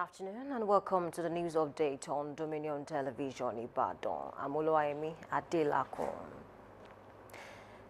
afternoon and welcome to the news update on Dominion Television Ibadan. I'm Oluwayemi Adelakun.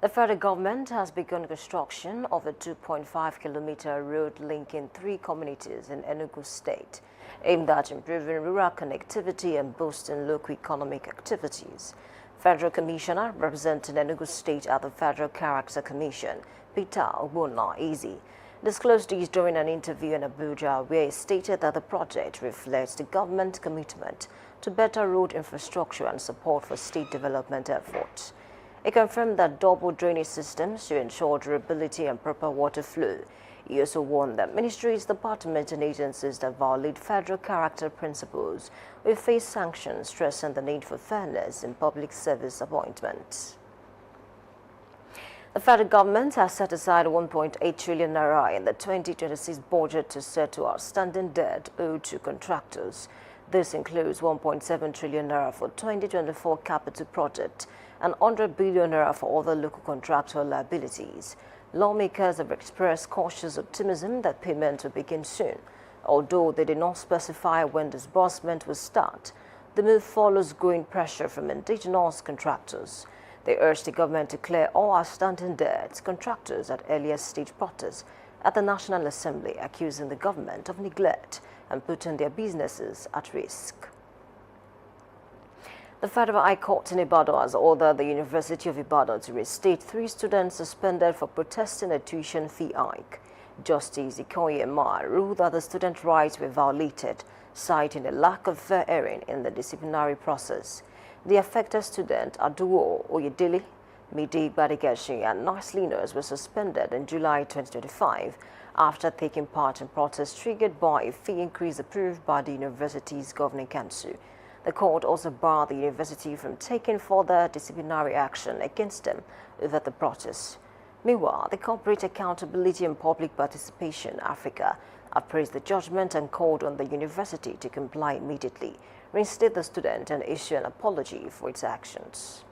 The federal government has begun construction of a 2.5-kilometer road linking 3 communities in Enugu State, aimed at improving rural connectivity and boosting local economic activities. Federal Commissioner representing Enugu State at the Federal Character Commission, Peter Ogbonna-Eze, disclosed these during an interview in Abuja, where he stated that the project reflects the government's commitment to better road infrastructure and support for state development efforts. He confirmed that double drainage systems to ensure durability and proper water flow. He also warned that ministries, departments, and agencies that violate federal character principles will face sanctions, stressing the need for fairness in public service appointments. The federal government has set aside 1.8 trillion naira in the 2026 budget to settle outstanding debt owed to contractors. This includes 1.7 trillion naira for 2024 capital project and 100 billion naira for other local contractual liabilities. Lawmakers have expressed cautious optimism that payment will begin soon, although they did not specify when disbursement will start. The move follows growing pressure from indigenous contractors. They urged the government to clear all outstanding debts contractors at earlier stage protests at the National Assembly, accusing the government of neglect and putting their businesses at risk. The Federal High Court in Ibadan has ordered the University of Ibadan to reinstate 3 students suspended for protesting a tuition fee hike. Justice Ikoyi Emma ruled that the student rights were violated, citing a lack of fair hearing in the disciplinary process. The affected student, Aduo Oyedele, Midi Badigashi, and nurse leaners were suspended in July 2025 after taking part in protests triggered by a fee increase approved by the university's governing council. The court also barred the university from taking further disciplinary action against them over the protests. Meanwhile, the Corporate Accountability and Public Participation Africa have praised the judgment and called on the university to comply immediately, reinstate the student, and issue an apology for its actions.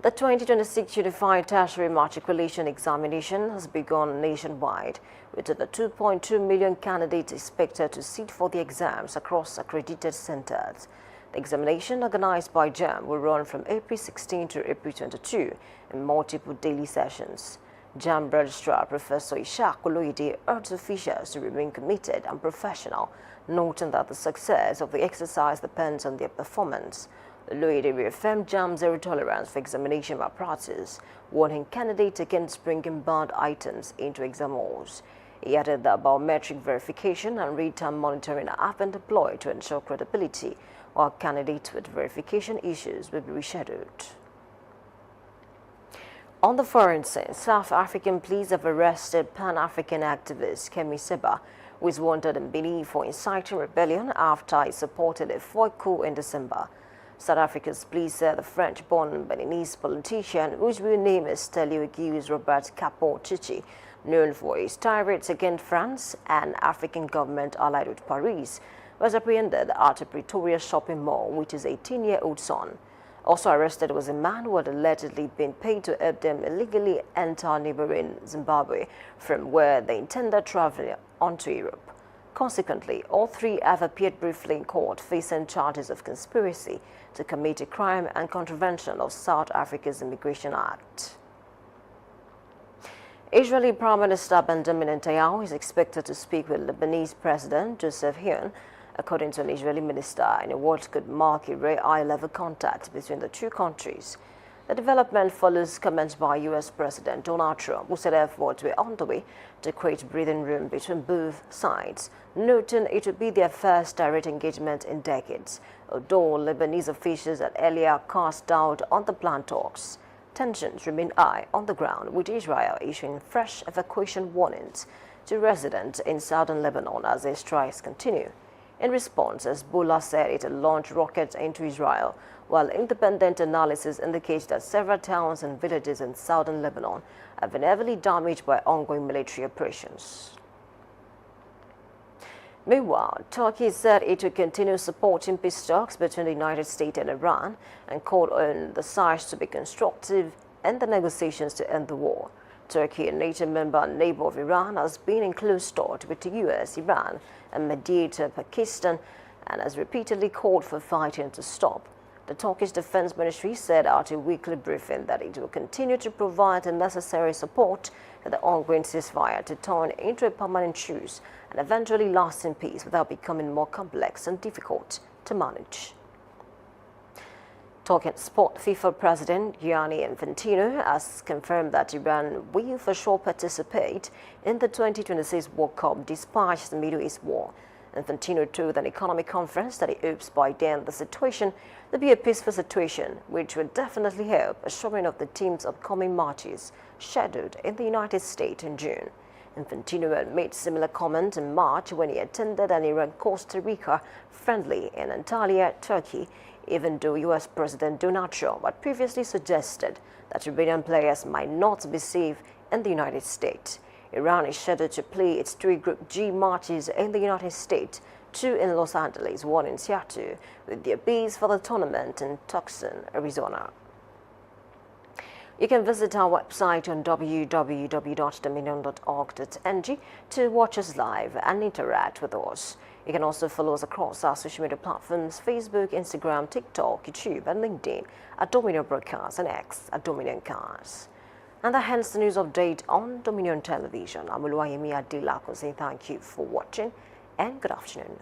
The 2026 Unified Tertiary Matriculation Examination has begun nationwide, with over 2.2 million candidates expected to sit for the exams across accredited centers. The examination, organized by JAMB, will run from April 16 to April 22 in multiple daily sessions. JAMB Registrar Professor Ishaq Oloyede urged officials to remain committed and professional, noting that the success of the exercise depends on their performance. Oloyede reaffirmed JAMB's zero tolerance for examination malpractice, warning candidates against bringing banned items into exam halls. He added that biometric verification and real-time monitoring have been deployed to ensure credibility, while candidates with verification issues will be rescheduled. On the foreign scene, South African police have arrested Pan-African activist Kemi Seba, who is wanted in Benin for inciting rebellion after he supported a foil coup in December. South Africa's police said the French-born Beninese politician, whose real name is Telio Robert Capo Chichi, known for his tirades against France and African government allied with Paris, was apprehended at a Pretoria shopping mall with his 18-year-old son. Also arrested was a man who had allegedly been paid to help them illegally enter neighboring Zimbabwe, from where they intended traveling onto Europe. Consequently, all 3 have appeared briefly in court, facing charges of conspiracy to commit a crime and contravention of South Africa's Immigration Act. Israeli Prime Minister Benjamin Netanyahu is expected to speak with Lebanese President Joseph Aoun, according to an Israeli minister, in what could mark a rare high-level contact between the 2 countries. The development follows comments by U.S. President Donald Trump, who said efforts were underway to create breathing room between both sides, noting it would be their first direct engagement in decades, although Lebanese officials had earlier cast doubt on the planned talks. Tensions remain high on the ground, with Israel issuing fresh evacuation warnings to residents in southern Lebanon as their strikes continue. In response, Hezbollah said it had launched rockets into Israel, while independent analysis indicates that several towns and villages in southern Lebanon have been heavily damaged by ongoing military operations. Meanwhile, Turkey said it would continue supporting peace talks between the United States and Iran and called on the sides to be constructive in the negotiations to end the war. Turkey, a NATO member and neighbor of Iran, has been in close talks with the US, Iran, and mediator Pakistan, and has repeatedly called for fighting to stop. The Turkish Defense Ministry said at a weekly briefing that it will continue to provide the necessary support for the ongoing ceasefire to turn into a permanent truce and eventually lasting peace without becoming more complex and difficult to manage. Talking sport, FIFA President Gianni Infantino has confirmed that Iran will for sure participate in the 2026 World Cup despite the Middle East war. Infantino told an economic conference that he hopes by then the situation will be a peaceful situation, which will definitely help assuring of the team's upcoming matches scheduled in the United States in June. Infantino had made similar comment in March when he attended an Iran-Costa Rica friendly in Antalya, Turkey, even though U.S. President Donald Trump had previously suggested that Iranian players might not be safe in the United States. Iran is scheduled to play its 3 Group G matches in the United States, 2 in Los Angeles, 1 in Seattle, with their base for the tournament in Tucson, Arizona. You can visit our website on www.dominion.org.ng to watch us live and interact with us. You can also follow us across our social media platforms, Facebook, Instagram, TikTok, YouTube, and LinkedIn at Dominion Broadcast and X at Dominion Cars. And that ends the news update on Dominion Television. I'm Oluwayemi Adelakun saying thank you for watching and good afternoon.